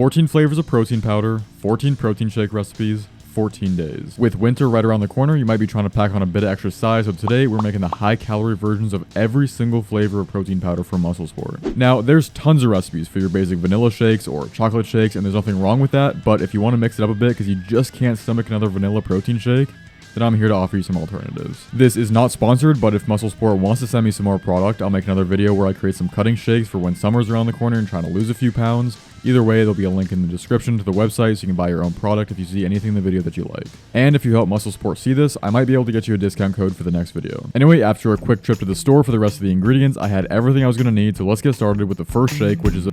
14 flavors of protein powder, 14 protein shake recipes, 14 days. With winter right around the corner, you might be trying to pack on a bit of extra size, so today we're making the high calorie versions of every single flavor of protein powder from Musclesport. Now, there's tons of recipes for your basic vanilla shakes or chocolate shakes, and there's nothing wrong with that, but if you want to mix it up a bit because you just can't stomach another vanilla protein shake, then I'm here to offer you some alternatives. This is not sponsored, but if Musclesport wants to send me some more product, I'll make another video where I create some cutting shakes for when summer's around the corner and trying to lose a few pounds. Either way, there'll be a link in the description to the website so you can buy your own product if you see anything in the video that you like. And if you help Musclesport see this, I might be able to get you a discount code for the next video. Anyway, after a quick trip to the store for the rest of the ingredients, I had everything I was going to need, so let's get started with the first shake, which is a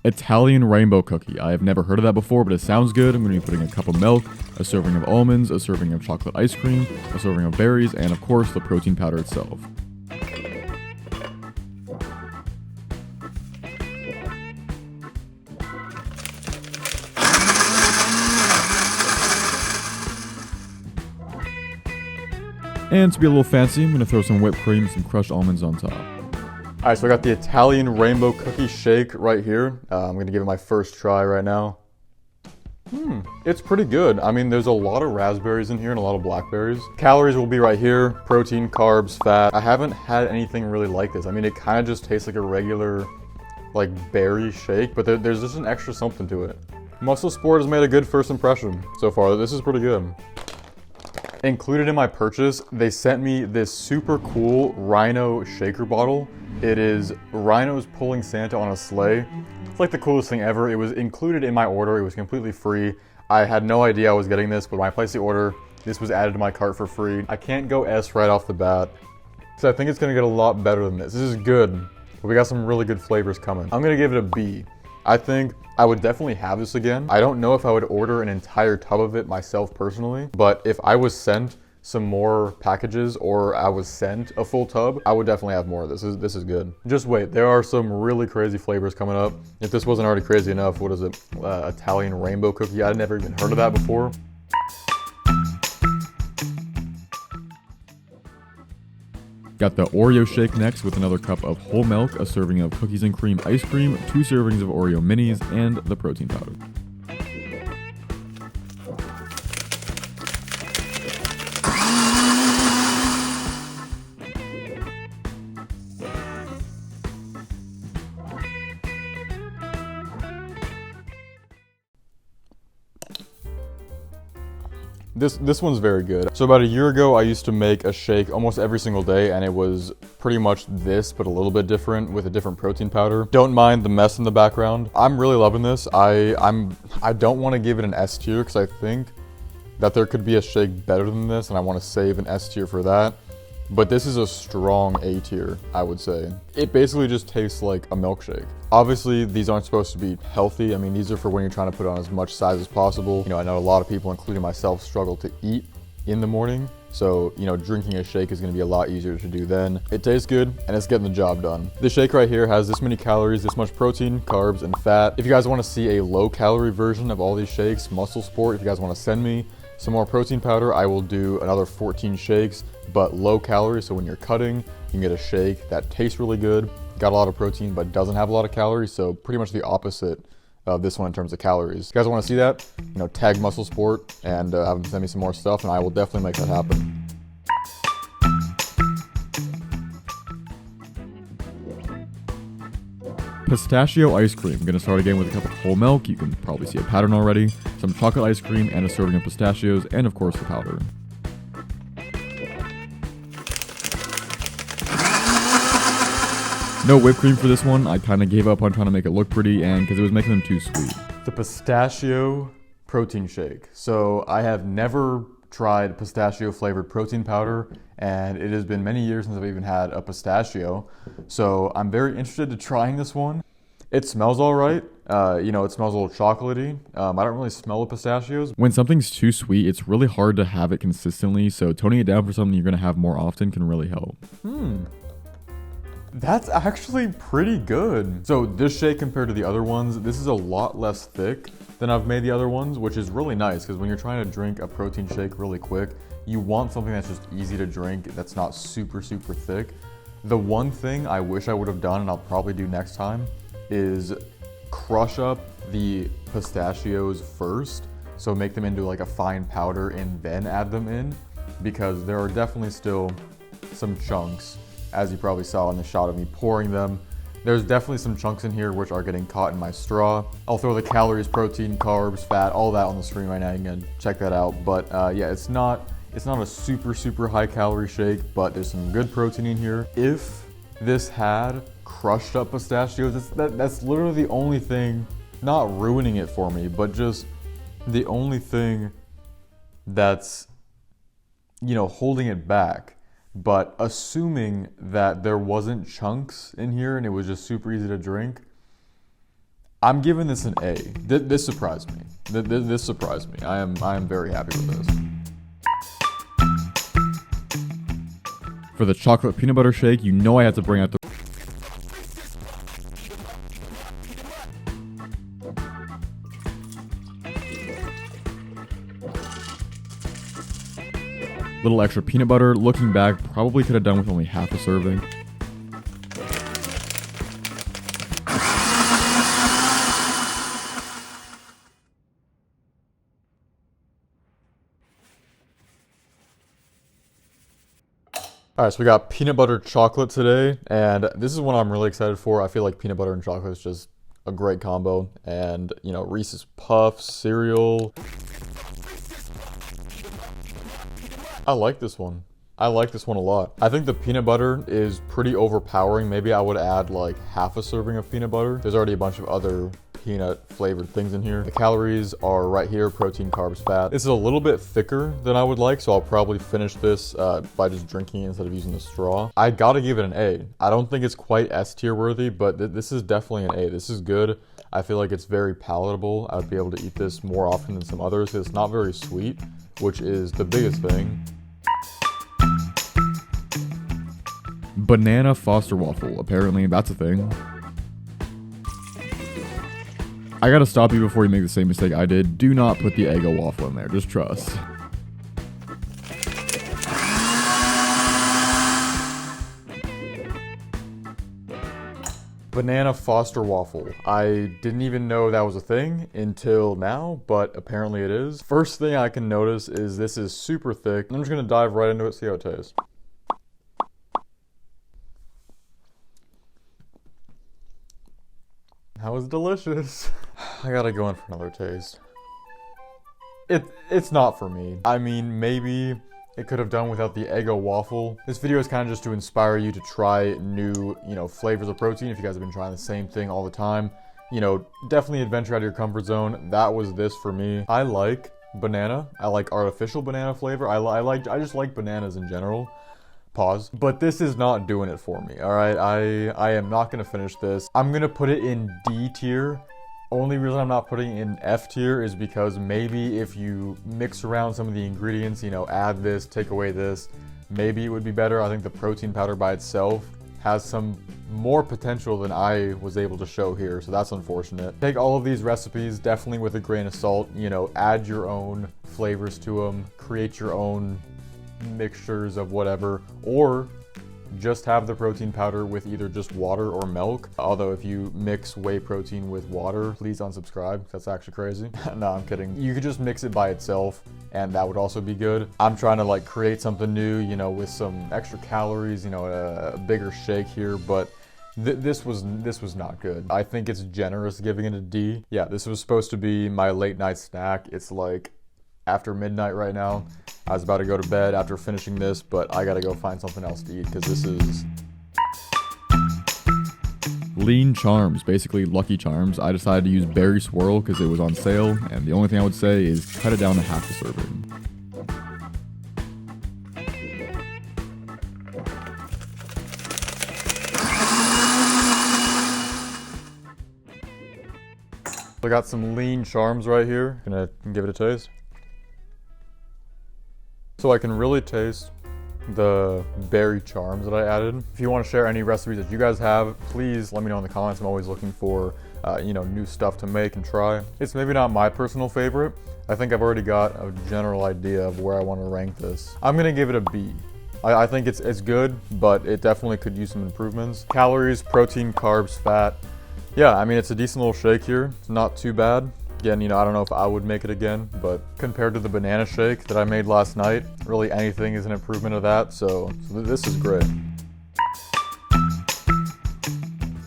Italian rainbow cookie. I have never heard of that before, but it sounds good. I'm going to be putting a cup of milk, a serving of almonds, a serving of chocolate ice cream, a serving of berries, and of course the protein powder itself. And to be a little fancy, I'm going to throw some whipped cream and some crushed almonds on top. Alright, so I got the Italian rainbow cookie shake right here. I'm going to give it my first try right now. It's pretty good. I mean, there's a lot of raspberries in here and a lot of blackberries. Calories will be right here. Protein, carbs, fat. I haven't had anything really like this. I mean, it kind of just tastes like a regular, like, berry shake, but there's just an extra something to it. Musclesport has made a good first impression so far. This is pretty good. Included in my purchase, they sent me this super cool rhino shaker bottle. It is rhinos pulling Santa on a sleigh. It's like the coolest thing ever. It was included in my order. It was completely free. I had no idea I was getting this, but when I placed the order, this was added to my cart for free. I can't go S right off the bat, so I think it's gonna get a lot better than this. This is good, but we got some really good flavors coming. I'm gonna give it a B. I think I would definitely have this again. I don't know if I would order an entire tub of it myself personally, but if I was sent some more packages or I was sent a full tub, I would definitely have more of this. This is good. Just wait, there are some really crazy flavors coming up. If this wasn't already crazy enough, what is it? Italian rainbow cookie. I'd never even heard of that before. Got the Oreo shake next with another cup of whole milk, a serving of cookies and cream ice cream, 2 servings of Oreo minis, and the protein powder. This one's very good. So about a year ago, I used to make a shake almost every single day, and it was pretty much this, but a little bit different with a different protein powder. Don't mind the mess in the background. I'm really loving this. I don't want to give it an S tier because I think that there could be a shake better than this, and I want to save an S tier for that. But this is a strong A tier, I would say. It basically just tastes like a milkshake. Obviously, these aren't supposed to be healthy. I mean, these are for when you're trying to put on as much size as possible. You know, I know a lot of people, including myself, struggle to eat in the morning. So, you know, drinking a shake is gonna be a lot easier to do then. It tastes good, and it's getting the job done. This shake right here has this many calories, this much protein, carbs, and fat. If you guys wanna see a low-calorie version of all these shakes, Musclesport, if you guys wanna send me some more protein powder, I will do another 14 shakes, but low calorie, so when you're cutting, you can get a shake that tastes really good, got a lot of protein, but doesn't have a lot of calories, so pretty much the opposite of this one in terms of calories. If you guys wanna see that, you know, tag Musclesport and have them send me some more stuff, and I will definitely make that happen. Pistachio ice cream. I'm gonna start again with a cup of whole milk. You can probably see a pattern already. Some chocolate ice cream and a serving of pistachios, and of course the powder. No whipped cream for this one. I kind of gave up on trying to make it look pretty, and because it was making them too sweet. The pistachio protein shake. So I have never tried pistachio flavored protein powder, and it has been many years since I've even had a pistachio. So I'm very interested to trying this one. It smells all right. You know, it smells a little chocolatey. I don't really smell the pistachios. When something's too sweet, it's really hard to have it consistently. So toning it down for something you're gonna have more often can really help. That's actually pretty good. So this shake compared to the other ones, this is a lot less thick than I've made the other ones, which is really nice because when you're trying to drink a protein shake really quick, you want something that's just easy to drink, that's not super, super thick. The one thing I wish I would have done, and I'll probably do next time, is crush up the pistachios first. So make them into like a fine powder and then add them in, because there are definitely still some chunks, as you probably saw in the shot of me pouring them. There's definitely some chunks in here which are getting caught in my straw. I'll throw the calories, protein, carbs, fat, all that on the screen right now. You can check that out. But yeah, it's not a super high calorie shake, but there's some good protein in here. If this had crushed up pistachios, that's literally the only thing, not ruining it for me, but just the only thing that's, you know, holding it back. But assuming that there wasn't chunks in here and it was just super easy to drink, I'm giving this an A. This surprised me. This surprised me. I am very happy with this. For the chocolate peanut butter shake, you know I had to bring out the little extra peanut butter. Looking back, probably could have done with only half a serving. Alright, so we got peanut butter chocolate today, and this is one I'm really excited for. I feel like peanut butter and chocolate is just a great combo. And, you know, Reese's Puffs, cereal. I like this one. I like this one a lot. I think the peanut butter is pretty overpowering. Maybe I would add like half a serving of peanut butter. There's already a bunch of other peanut flavored things in here. The calories are right here, protein, carbs, fat. This is a little bit thicker than I would like, so I'll probably finish this by just drinking it instead of using the straw. I gotta give it an A. I don't think it's quite S tier worthy, but this is definitely an A. This is good. I feel like it's very palatable. I would be able to eat this more often than some others. It's not very sweet, which is the biggest thing. Banana Foster waffle. Apparently that's a thing. I gotta stop you before you make the same mistake I did. Do not put the Eggo waffle in there. Just trust. Banana Foster waffle. I didn't even know that was a thing until now, but apparently it is. First thing I can notice is this is super thick. I'm just gonna dive right into it, see how it tastes. That was delicious. I gotta go in for another taste. It's not for me. I mean, maybe it could have done without the Eggo waffle. This video is kind of just to inspire you to try new, you know, flavors of protein if you guys have been trying the same thing all the time. You know, definitely adventure out of your comfort zone. That was this for me. I like banana. I like artificial banana flavor. I just like bananas in general. Pause. But this is not doing it for me, all right? I am not gonna finish this. I'm gonna put it in D tier. Only reason I'm not putting it in F tier is because maybe if you mix around some of the ingredients, you know, add this, take away this, maybe it would be better. I think the protein powder by itself has some more potential than I was able to show here, so that's unfortunate. Take all of these recipes definitely with a grain of salt, you know, add your own flavors to them, create your own mixtures of whatever, or just have the protein powder with either just water or milk. Although if you mix whey protein with water, please unsubscribe. That's actually crazy. No, I'm kidding. You could just mix it by itself and that would also be good. I'm trying to like create something new, you know, with some extra calories, you know, a bigger shake here, but this was not good. I think it's generous giving it a D. Yeah, this was supposed to be my late night snack. It's like after midnight right now. I was about to go to bed after finishing this, but I gotta go find something else to eat because this is Lean Charms, basically Lucky Charms. I decided to use Berry Swirl because it was on sale, and the only thing I would say is cut it down to half a serving. I got some Lean Charms right here. Gonna give it a taste. So I can really taste the berry charms that I added. If you want to share any recipes that you guys have, please let me know in the comments. I'm always looking for, you know, new stuff to make and try. It's maybe not my personal favorite. I think I've already got a general idea of where I want to rank this. I'm gonna give it a B. I think it's good, but it definitely could use some improvements. Calories, protein, carbs, fat. Yeah, I mean, it's a decent little shake here. It's not too bad. Again, you know, I don't know if I would make it again, but compared to the banana shake that I made last night, really anything is an improvement of that, so this is great.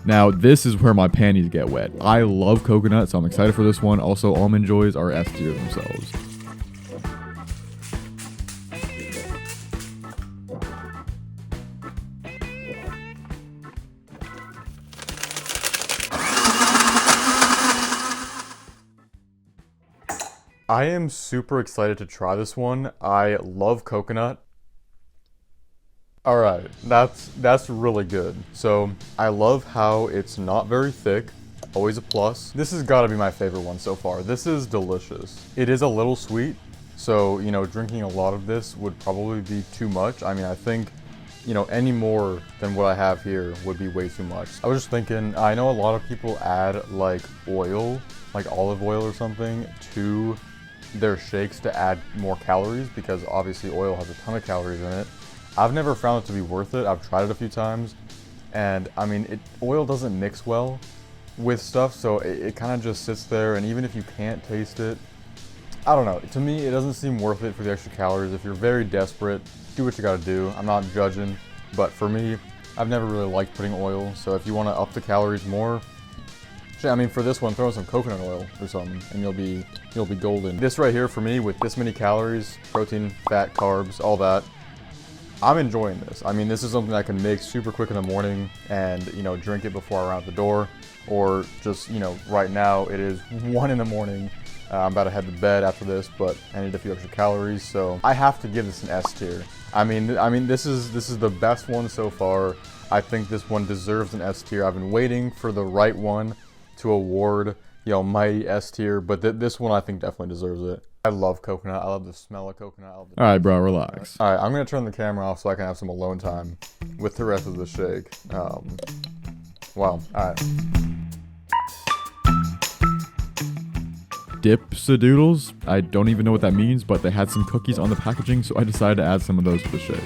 Now, this is where my panties get wet. I love coconut, so I'm excited for this one. Also, Almond Joys are S tier themselves. I am super excited to try this one. I love coconut. All right, that's really good. So I love how it's not very thick, always a plus. This has got to be my favorite one so far. This is delicious. It is a little sweet, so you know, drinking a lot of this would probably be too much. I mean, I think, you know, any more than what I have here would be way too much. I was just thinking, I know a lot of people add like oil, like olive oil or something, to their shakes to add more calories, because obviously oil has a ton of calories in it. I've never found it to be worth it. I've tried it a few times, and I mean, oil doesn't mix well with stuff, so it kind of just sits there, and even if you can't taste it, I don't know. To me, it doesn't seem worth it for the extra calories. If you're very desperate, do what you gotta do. I'm not judging, but for me, I've never really liked putting oil, so if you want to up the calories more, I mean, for this one, throw in some coconut oil or something, and you'll be golden. This right here for me, with this many calories, protein, fat, carbs, all that, I'm enjoying this. I mean, this is something I can make super quick in the morning and, you know, drink it before I run out the door, or just, you know, right now it is 1 in the morning. I'm about to head to bed after this, but I need a few extra calories, so I have to give this an S tier. I mean, this is the best one so far. I think this one deserves an S tier. I've been waiting for the right one to award, you know, mighty S tier, but this one I think definitely deserves it. I love coconut. I love the smell of coconut. All right, bro, relax. All right, I'm gonna turn the camera off so I can have some alone time with the rest of the shake. Wow. All right. Dippsadoodles. I don't even know what that means, but they had some cookies on the packaging, so I decided to add some of those to the shake.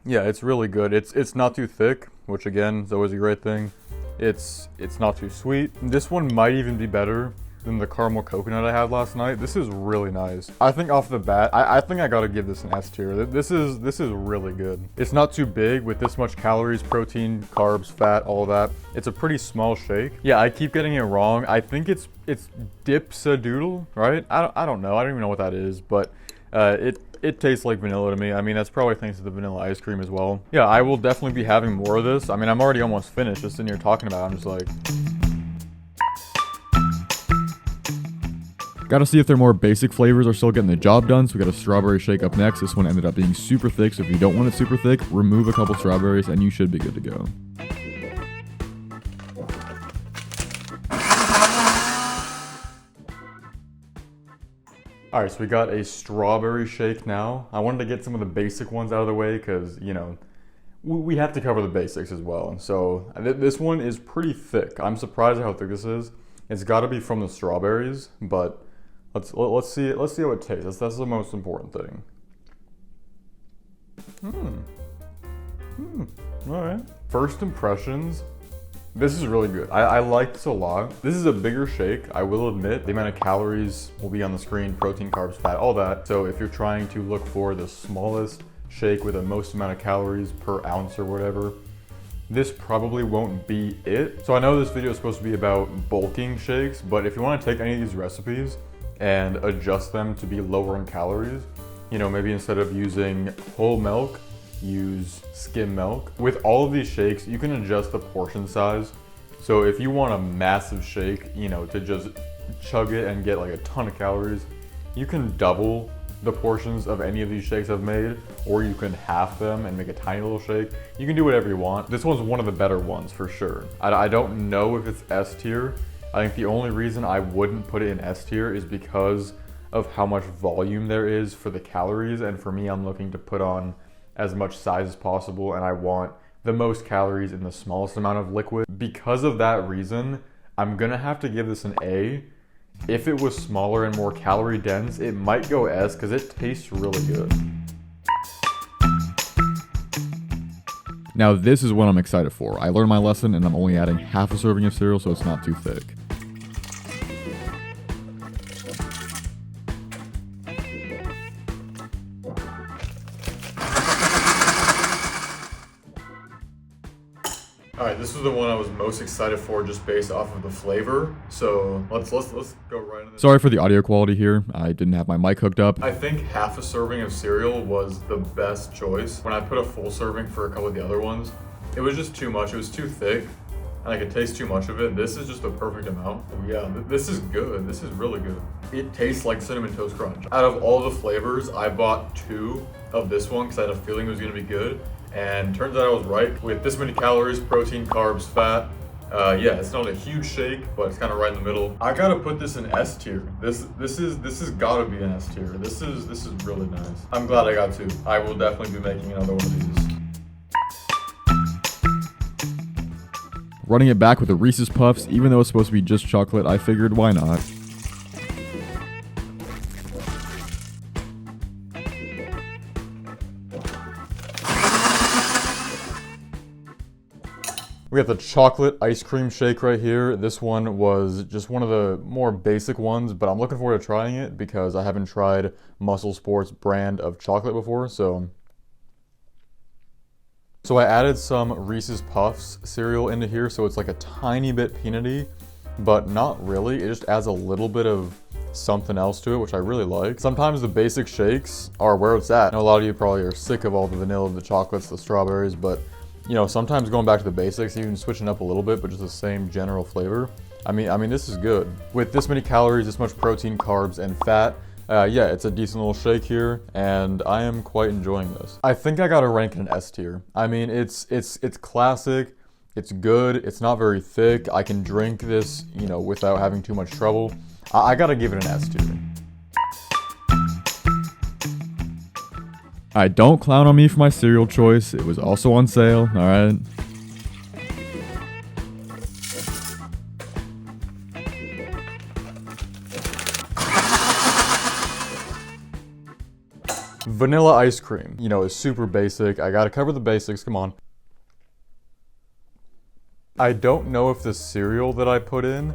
Yeah, it's really good. It's not too thick, which again is always a great thing. It's not too sweet. This one might even be better than the caramel coconut I had last night. This is really nice. I think off the bat, I think I gotta give this an S tier. This is really good. It's not too big with this much calories, protein, carbs, fat, all that. It's a pretty small shake. Yeah, I keep getting it wrong. I think it's Dippsadoodle, right? I don't know. I don't even know what that is, but it tastes like vanilla to me. I mean, that's probably thanks to the vanilla ice cream as well. Yeah, I will definitely be having more of this. I mean, I'm already almost finished just sitting here talking about it. I'm just like... Gotta see if their more basic flavors are still getting the job done, so we got a strawberry shake up next. This one ended up being super thick, so if you don't want it super thick, remove a couple strawberries and you should be good to go. All right, so we got a strawberry shake now. I wanted to get some of the basic ones out of the way because, you know, we have to cover the basics as well. So this one is pretty thick. I'm surprised at how thick this is. It's got to be from the strawberries, but let's see how it tastes. That's the most important thing. All right. First impressions. This is really good. I like this a lot. This is a bigger shake, I will admit. The amount of calories will be on the screen, protein, carbs, fat, all that. So if you're trying to look for the smallest shake with the most amount of calories per ounce or whatever, this probably won't be it. So I know this video is supposed to be about bulking shakes, but if you want to take any of these recipes and adjust them to be lower in calories, you know, maybe instead of using whole milk, use skim milk. With all of these shakes, you can adjust the portion size. So if you want a massive shake, you know, to just chug it and get like a ton of calories, you can double the portions of any of these shakes I've made, or you can half them and make a tiny little shake. You can do whatever you want. This one's one of the better ones for sure. I don't know if it's S tier. I think the only reason I wouldn't put it in S tier is because of how much volume there is for the calories, and for me, I'm looking to put on as much size as possible, and I want the most calories in the smallest amount of liquid. Because of that reason, I'm gonna have to give this an A. If it was smaller and more calorie dense, it might go S because it tastes really good. Now this is what I'm excited for. I learned my lesson and I'm only adding half a serving of cereal so it's not too thick. Alright, this is the one I was most excited for just based off of the flavor. So let's go right into this. Sorry for the audio quality here. I didn't have my mic hooked up. I think half a serving of cereal was the best choice. When I put a full serving for a couple of the other ones, it was just too much. It was too thick and I could taste too much of it. This is just the perfect amount. Yeah, this is good. This is really good. It tastes like Cinnamon Toast Crunch. Out of all the flavors, I bought 2 of this one because I had a feeling it was gonna be good. And turns out I was right. With this many calories, protein, carbs, fat, yeah, it's not a huge shake, but it's kind of right in the middle. I gotta put this in S tier. This has gotta be an S tier. This is really nice. I'm glad I got 2. I will definitely be making another one of these. Running it back with the Reese's Puffs, even though it's supposed to be just chocolate, I figured why not. We got the chocolate ice cream shake right here. This one was just one of the more basic ones, but I'm looking forward to trying it because I haven't tried Musclesport's brand of chocolate before, so I added some Reese's Puffs cereal into here, so it's like a tiny bit peanutty, but not really. It just adds a little bit of something else to it, which I really like. Sometimes the basic shakes are where it's at. I know a lot of you probably are sick of all the vanilla, the chocolates, the strawberries, but you know, sometimes going back to the basics, even switching up a little bit, but just the same general flavor. I mean, this is good. With this many calories, this much protein, carbs, and fat, yeah, it's a decent little shake here, and I am quite enjoying this. I think I gotta rank it an S tier. I mean, it's classic, it's good, it's not very thick. I can drink this, you know, without having too much trouble. I gotta give it an S tier. Alright, don't clown on me for my cereal choice. It was also on sale, alright? Vanilla ice cream, you know, is super basic. I gotta cover the basics, come on. I don't know if the cereal that I put in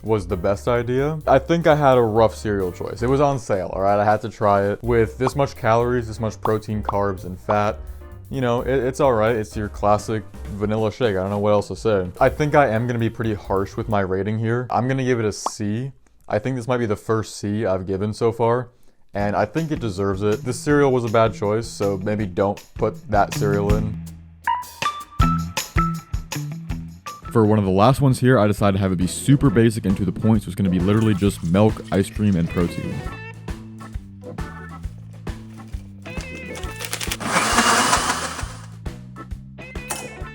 was the best idea. I think I had a rough cereal choice. It was on sale, all right? I had to try it. With this much calories, this much protein, carbs, and fat, you know, it's all right. It's your classic vanilla shake. I don't know what else to say. I think I am gonna be pretty harsh with my rating here. I'm gonna give it a C. I think this might be the first C I've given so far, and I think it deserves it. This cereal was a bad choice, so maybe don't put that cereal in. For one of the last ones here, I decided to have it be super basic and to the point, so it's going to be literally just milk, ice cream, and protein.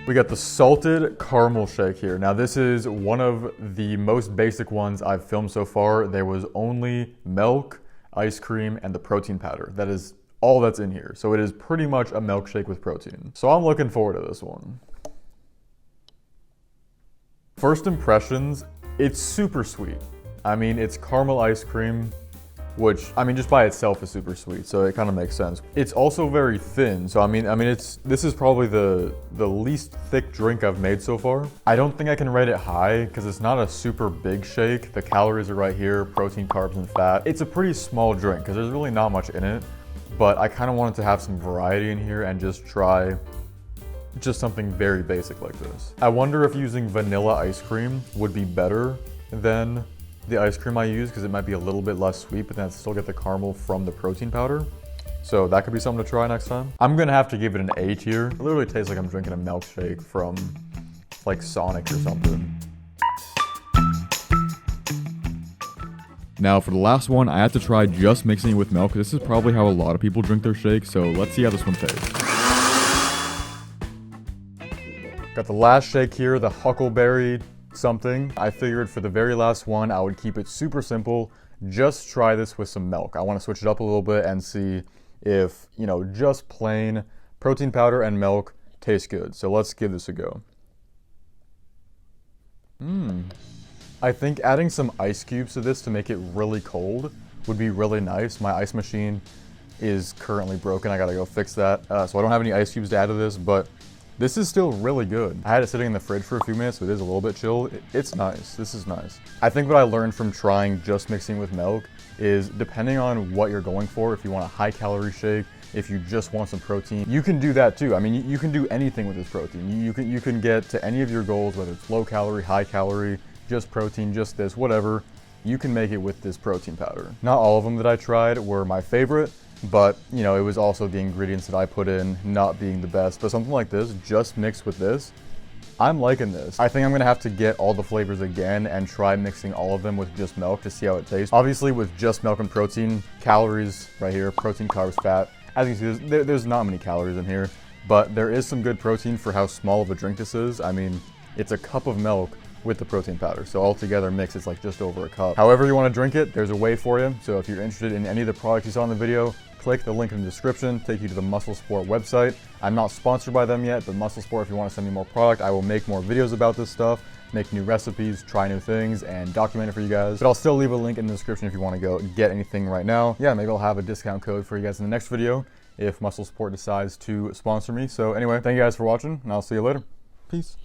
We got the salted caramel shake here. Now this is one of the most basic ones I've filmed so far. There was only milk, ice cream, and the protein powder. That is all that's in here. So it is pretty much a milkshake with protein. So I'm looking forward to this one. First impressions, it's super sweet. I mean, it's caramel ice cream, which, I mean, just by itself is super sweet, so it kind of makes sense. It's also very thin, so I mean, this is probably the least thick drink I've made so far. I don't think I can rate it high, because it's not a super big shake. The calories are right here, protein, carbs, and fat. It's a pretty small drink, because there's really not much in it, but I kind of wanted to have some variety in here and just try just something very basic like this. I wonder if using vanilla ice cream would be better than the ice cream I use, because it might be a little bit less sweet, but then I'd still get the caramel from the protein powder. So that could be something to try next time. I'm gonna have to give it an A tier. It literally tastes like I'm drinking a milkshake from like Sonic or something. Now for the last one, I had to try just mixing it with milk. This is probably how a lot of people drink their shake, so let's see how this one tastes. Got the last shake here, the Huckleberry something. I figured for the very last one, I would keep it super simple. Just try this with some milk. I want to switch it up a little bit and see if, you know, just plain protein powder and milk tastes good. So let's give this a go. I think adding some ice cubes to this to make it really cold would be really nice. My ice machine is currently broken. I gotta go fix that. So I don't have any ice cubes to add to this, but this is still really good. I had it sitting in the fridge for a few minutes, so it is a little bit chilled. It's nice. This is nice. I think what I learned from trying just mixing with milk is depending on what you're going for, if you want a high calorie shake, if you just want some protein, you can do that too. I mean, you can do anything with this protein. You can get to any of your goals, whether it's low calorie, high calorie, just protein, just this, whatever. You can make it with this protein powder. Not all of them that I tried were my favorite, but you know, it was also the ingredients that I put in not being the best. But something like this, just mixed with this, I'm liking this. I think I'm gonna have to get all the flavors again and try mixing all of them with just milk to see how it tastes. Obviously with just milk and protein, calories right here, protein, carbs, fat. As you can see, there's not many calories in here, but there is some good protein for how small of a drink this is. I mean, it's a cup of milk with the protein powder. So altogether mixed, it's like just over a cup. However you want to drink it, there's a way for you. So if you're interested in any of the products you saw in the video, click the link in the description, take you to the Musclesport website. I'm not sponsored by them yet, but Musclesport, if you want to send me more product, I will make more videos about this stuff, make new recipes, try new things, and document it for you guys. But I'll still leave a link in the description if you want to go get anything right now. Yeah, maybe I'll have a discount code for you guys in the next video if Musclesport decides to sponsor me. So anyway, thank you guys for watching, and I'll see you later. Peace.